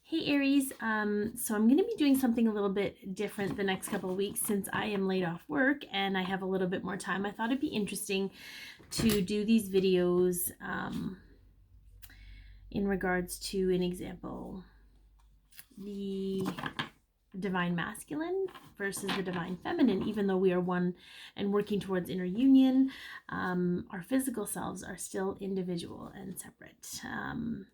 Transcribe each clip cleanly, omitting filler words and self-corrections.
Hey Aries, so I'm going to be doing something a little bit different the next couple of weeks since I am laid off work and I have a little bit more time. I thought it'd be interesting to do these videos in regards to an example, the divine masculine versus the divine feminine. Even though we are one and working towards inner union, our physical selves are still individual and separate,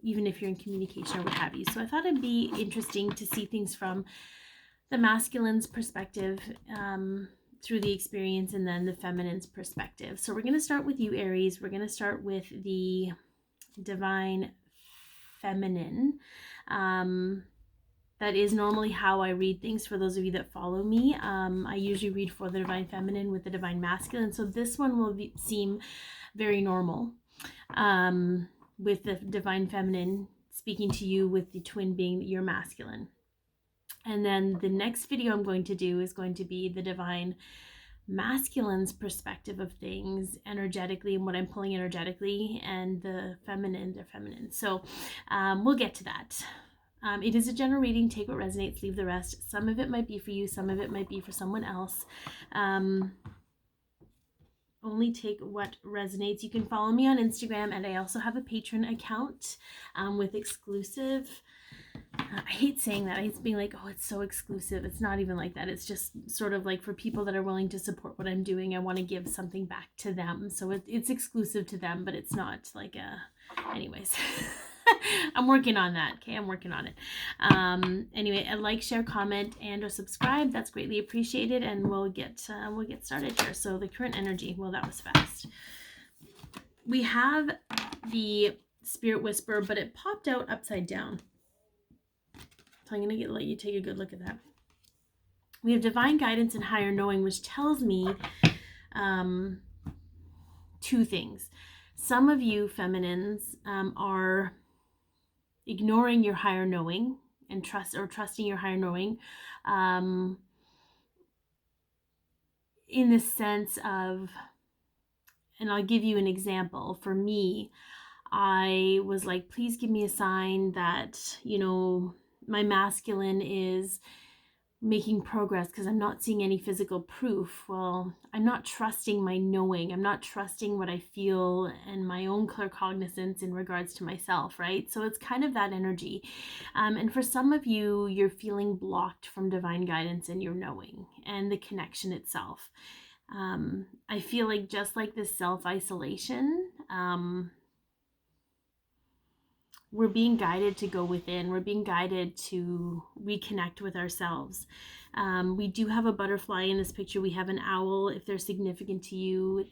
even if you're in communication or what have you. So I thought it'd be interesting to see things from the masculine's perspective through the experience, and then the feminine's perspective. So we're going to start with you, Aries. We're going to start with the divine feminine. That is normally how I read things for those of you that follow me. I usually read for the divine feminine with the divine masculine. So this one will seem very normal, with the divine feminine speaking to you with the twin being your masculine. And then the next video I'm going to do is going to be the divine masculine's perspective of things energetically and what I'm pulling energetically, and the feminine, their feminine. So we'll get to that. It is a general reading. Take what resonates, leave the rest. Some of it might be for you, some of it might be for someone else. Only take what resonates. You can follow me on Instagram, and I also have a Patron account with exclusive. I hate saying that. I hate being like, oh, it's so exclusive. It's not even like that. It's just sort of like for people that are willing to support what I'm doing. I want to give something back to them. So it's exclusive to them, but it's not like a... Anyways. I'm working on that. Okay, I'm working on it. Anyway, a like, share, comment, and or subscribe. That's greatly appreciated, and we'll get started here. So the current energy. Well, that was fast. We have the Spirit Whisper, but it popped out upside down. So I'm gonna let you take a good look at that. We have divine guidance and higher knowing, which tells me two things. Some of you feminines are ignoring your higher knowing and trusting your higher knowing, in the sense of, and I'll give you an example. For me, I was like, please give me a sign that, you know, my masculine is making progress, because I'm not seeing any physical proof. Well, I'm not trusting my knowing. I'm not trusting what I feel and my own claircognizance in regards to myself, right? So it's kind of that energy. And for some of you, you're feeling blocked from divine guidance and your knowing and the connection itself. I feel like just like this self-isolation, we're being guided to go within. We're being guided to reconnect with ourselves. We do have a butterfly in this picture. We have an owl. If they're significant to you,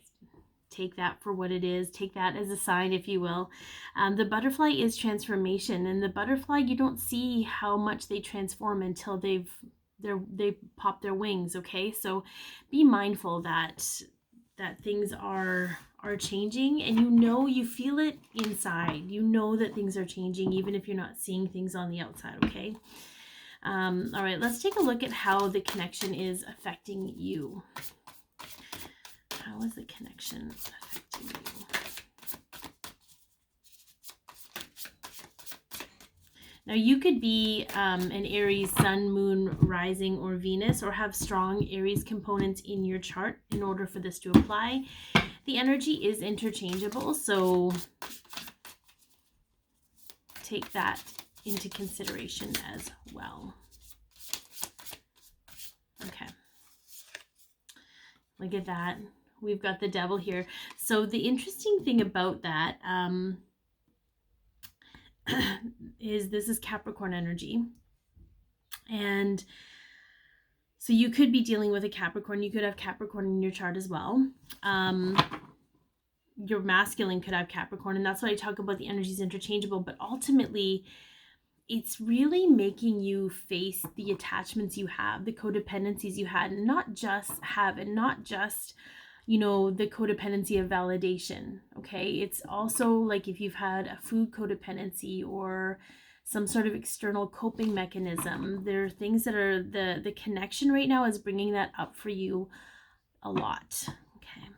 take that for what it is. Take that as a sign, if you will. The butterfly is transformation, and the butterfly, you don't see how much they transform until they pop their wings. Okay, so be mindful that things are changing, and you feel it inside. You know that things are changing even if you're not seeing things on the outside. Okay. All right, let's take a look at how the connection is affecting you. How is the connection affecting you? Now, you could be an Aries sun, moon, rising, or Venus, or have strong Aries components in your chart in order for this to apply. The energy is interchangeable, so take that into consideration as well. Okay. Look at that. We've got the devil here. So the interesting thing about that is this is Capricorn energy. And so you could be dealing with a Capricorn. You could have Capricorn in your chart as well. Your masculine could have Capricorn, and that's why I talk about the energies interchangeable. But ultimately, it's really making you face the attachments you have, the codependencies you had, and not just, you know, the codependency of validation. Okay, it's also like if you've had a food codependency or some sort of external coping mechanism. There are things that are the connection right now is bringing that up for you a lot. Okay.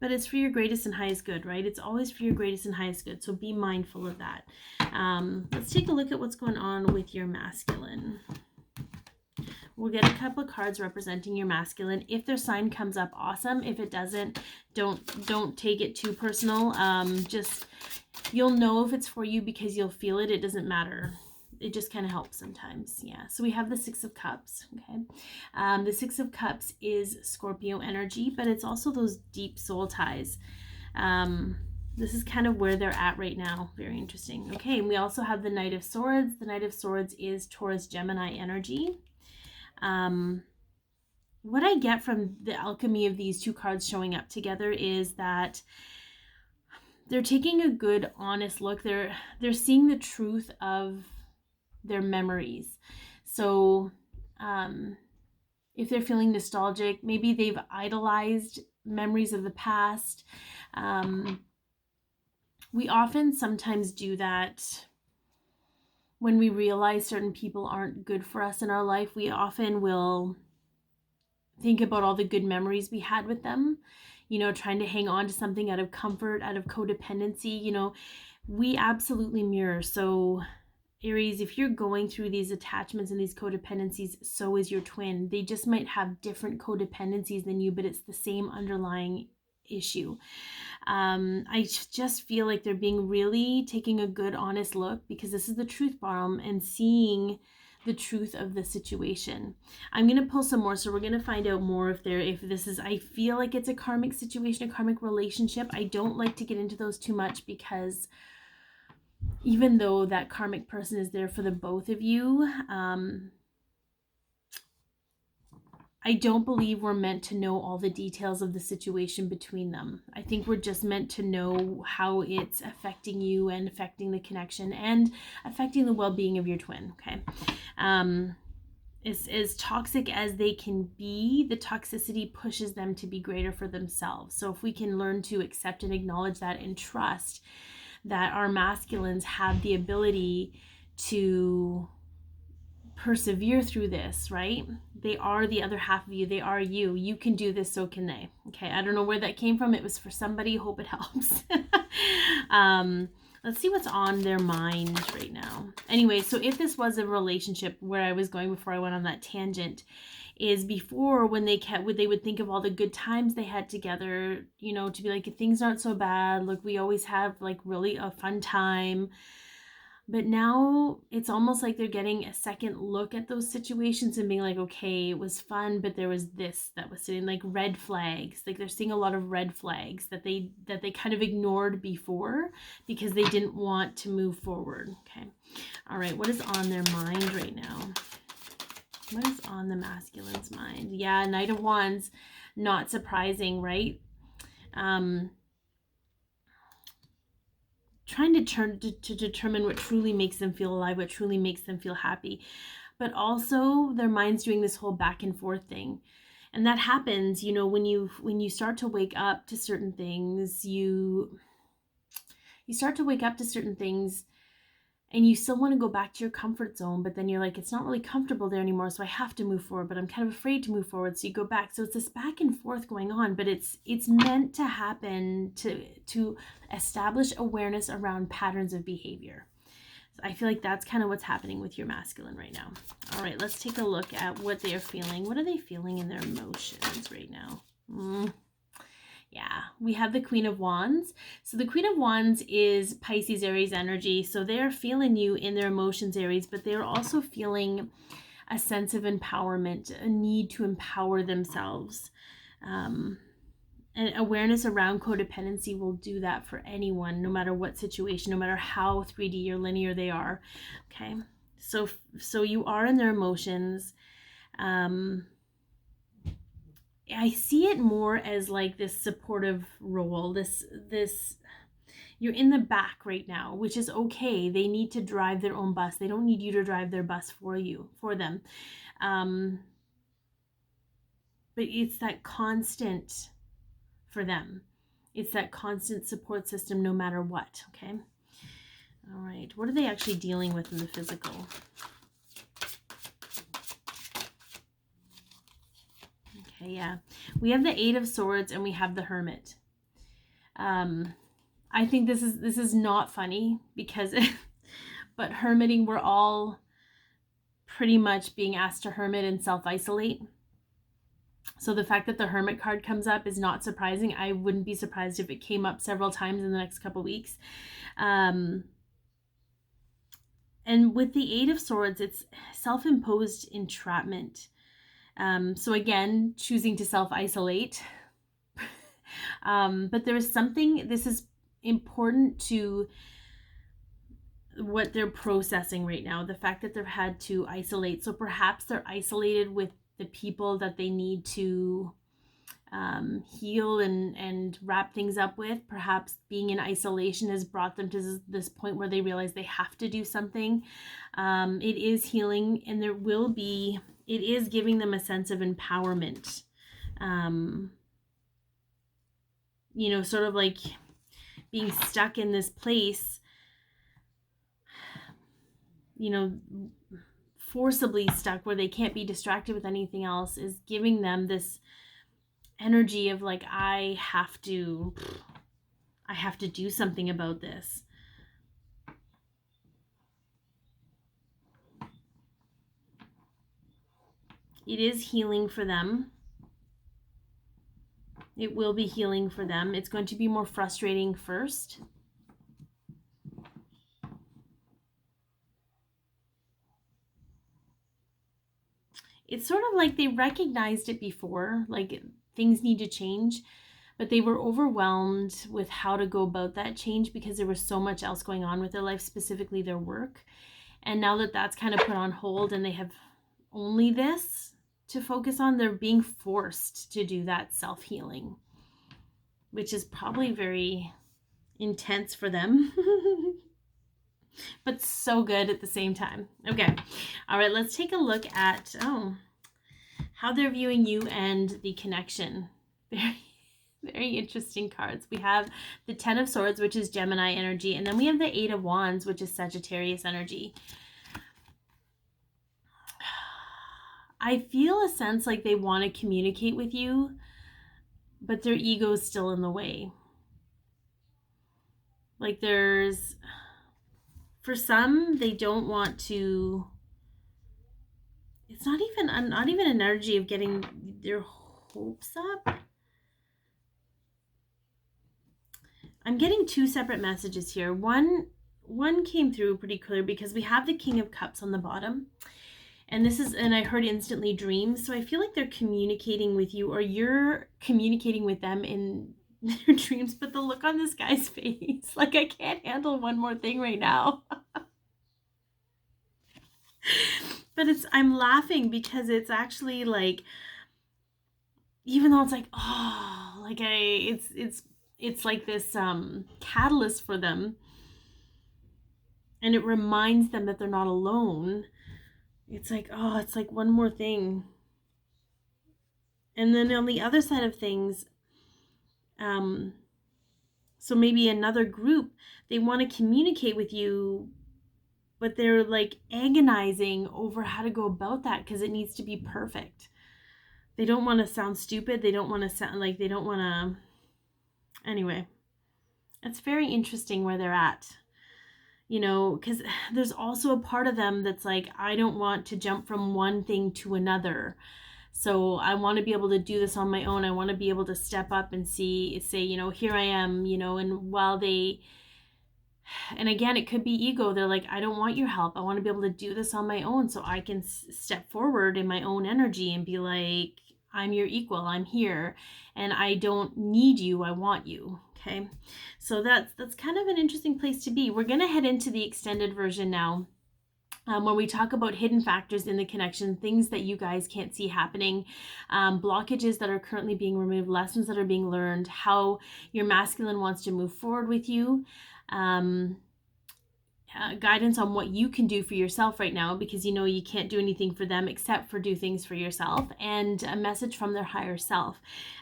But it's for your greatest and highest good, right? It's always for your greatest and highest good. So be mindful of that. Let's take a look at what's going on with your masculine. We'll get a couple of cards representing your masculine. If their sign comes up, awesome. If it doesn't, don't take it too personal. Just, you'll know if it's for you because you'll feel it. It doesn't matter. It just kind of helps sometimes. Yeah. So we have the Six of Cups. Okay. The Six of Cups is Scorpio energy, but it's also those deep soul ties. This is kind of where they're at right now. Very interesting. Okay. And we also have the Knight of Swords. The Knight of Swords is Taurus Gemini energy. What I get from the alchemy of these two cards showing up together is that they're taking a good, honest look. They're seeing the truth of their memories. So if they're feeling nostalgic, maybe they've idolized memories of the past. We often sometimes do that when we realize certain people aren't good for us in our life. We often will think about all the good memories we had with them, you know, trying to hang on to something out of comfort, out of codependency. You know, we absolutely mirror. So Aries, if you're going through these attachments and these codependencies, so is your twin. They just might have different codependencies than you, but it's the same underlying issue. I just feel like they're being really taking a good, honest look, because this is the truth bomb, and seeing the truth of the situation. I'm going to pull some more, so we're going to find out more if this is, I feel like it's a karmic situation, a karmic relationship. I don't like to get into those too much, because even though that karmic person is there for the both of you, I don't believe we're meant to know all the details of the situation between them. I think we're just meant to know how it's affecting you and affecting the connection and affecting the well-being of your twin, okay? As toxic as they can be, the toxicity pushes them to be greater for themselves. So if we can learn to accept and acknowledge that and trust that our masculines have the ability to persevere through this, right? They are the other half of you. They are you. You can do this, so can they. Okay, I don't know where that came from. It was for somebody. Hope it helps. Let's see what's on their mind right now. Anyway, so if this was a relationship, where I was going before I went on that tangent, is before, when they would think of all the good times they had together, you know, to be like, things aren't so bad. Look, we always have like really a fun time. But now it's almost like they're getting a second look at those situations and being like, okay, it was fun, but there was this that was sitting, like red flags. Like they're seeing a lot of red flags that they kind of ignored before because they didn't want to move forward. Okay. All right. What is on their mind right now? What is on the masculine's mind? Yeah, Knight of Wands. Not surprising, right? Trying to determine what truly makes them feel alive, what truly makes them feel happy. But also their mind's doing this whole back and forth thing. And that happens, you know, when you start to wake up to certain things, you start to wake up to certain things and you still want to go back to your comfort zone, but then you're like, it's not really comfortable there anymore, so I have to move forward, but I'm kind of afraid to move forward, so you go back. So it's this back and forth going on, but it's meant to happen to establish awareness around patterns of behavior. So I feel like that's kind of what's happening with your masculine right now. All right, let's take a look at what they are feeling. What are they feeling in their emotions right now? Yeah, we have the Queen of Wands. So the Queen of Wands is Pisces, Aries energy. So they're feeling you in their emotions, Aries, but they're also feeling a sense of empowerment, a need to empower themselves. And awareness around codependency will do that for anyone, no matter what situation, no matter how 3D or linear they are. Okay, so you are in their emotions. I see it more as like this supportive role, this you're in the back right now, which is okay. They need to drive their own bus. They don't need you to drive their bus for them. But it's that constant for them. It's that constant support system no matter what, okay? All right, what are they actually dealing with in the physical? Okay, yeah. We have the Eight of Swords and we have the Hermit. I think this is not funny because but hermiting, we're all pretty much being asked to hermit and self-isolate. So the fact that the hermit card comes up is not surprising. I wouldn't be surprised if it came up several times in the next couple weeks. And with the Eight of Swords, it's self-imposed entrapment. So again, choosing to self-isolate. But there is something, this is important to what they're processing right now, the fact that they've had to isolate. So perhaps they're isolated with the people that they need to heal and wrap things up with. Perhaps being in isolation has brought them to this point where they realize they have to do something. It is healing, and it is giving them a sense of empowerment. Sort of like being stuck in this place, forcibly stuck where they can't be distracted with anything else, is giving them this energy of like, I have to do something about this. It is healing for them. It will be healing for them. It's going to be more frustrating first. It's sort of like they recognized it before, like things need to change, but they were overwhelmed with how to go about that change because there was so much else going on with their life, specifically their work. And now that that's kind of put on hold and they have only this to focus on, they're being forced to do that self-healing, which is probably very intense for them. But so good at the same time. Okay. All right, let's take a look at how they're viewing you and the connection. Very, very interesting cards. We have the Ten of Swords, which is Gemini energy, and then we have the Eight of Wands, which is Sagittarius energy. I feel a sense like they want to communicate with you, but their ego is still in the way. Like for some, they don't want to, it's not even an energy of getting their hopes up. I'm getting two separate messages here. One came through pretty clear because we have the King of Cups on the bottom. And I heard instantly dreams. So I feel like they're communicating with you, or you're communicating with them in their dreams. But the look on this guy's face, like, I can't handle one more thing right now. But I'm laughing because it's actually like, even though it's like, oh, like it's like this catalyst for them. And it reminds them that they're not alone. It's like, oh, it's like one more thing. And then on the other side of things, so maybe another group, they want to communicate with you, but they're like agonizing over how to go about that because it needs to be perfect. They don't want to sound stupid. They don't want to sound like, they don't want to, anyway. It's very interesting where they're at. Because there's also a part of them that's like, I don't want to jump from one thing to another. So I want to be able to do this on my own. I want to be able to step up and say, here I am, and while and again, it could be ego. They're like, I don't want your help. I want to be able to do this on my own so I can step forward in my own energy and be like, I'm your equal. I'm here and I don't need you. I want you. Okay. So that's kind of an interesting place to be. We're going to head into the extended version now. When we talk about hidden factors in the connection, things that you guys can't see happening, blockages that are currently being removed, lessons that are being learned, how your masculine wants to move forward with you, guidance on what you can do for yourself right now, because you can't do anything for them except for do things for yourself, and a message from their higher self.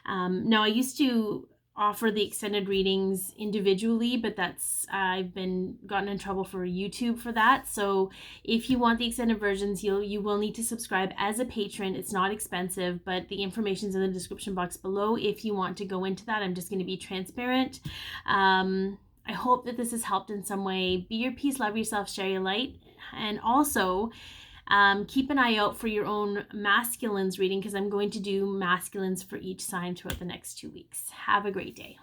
Now, I used to offer the extended readings individually, but that's I've been gotten in trouble for YouTube for that. So if you want the extended versions, you will need to subscribe as a patron. It's not expensive, but the information's in the description box below if you want to go into that. I'm just going to be transparent. I hope that this has helped in some way. Be your peace, love yourself, share your light, and also keep an eye out for your own masculines reading, because I'm going to do masculines for each sign throughout the next 2 weeks. Have a great day.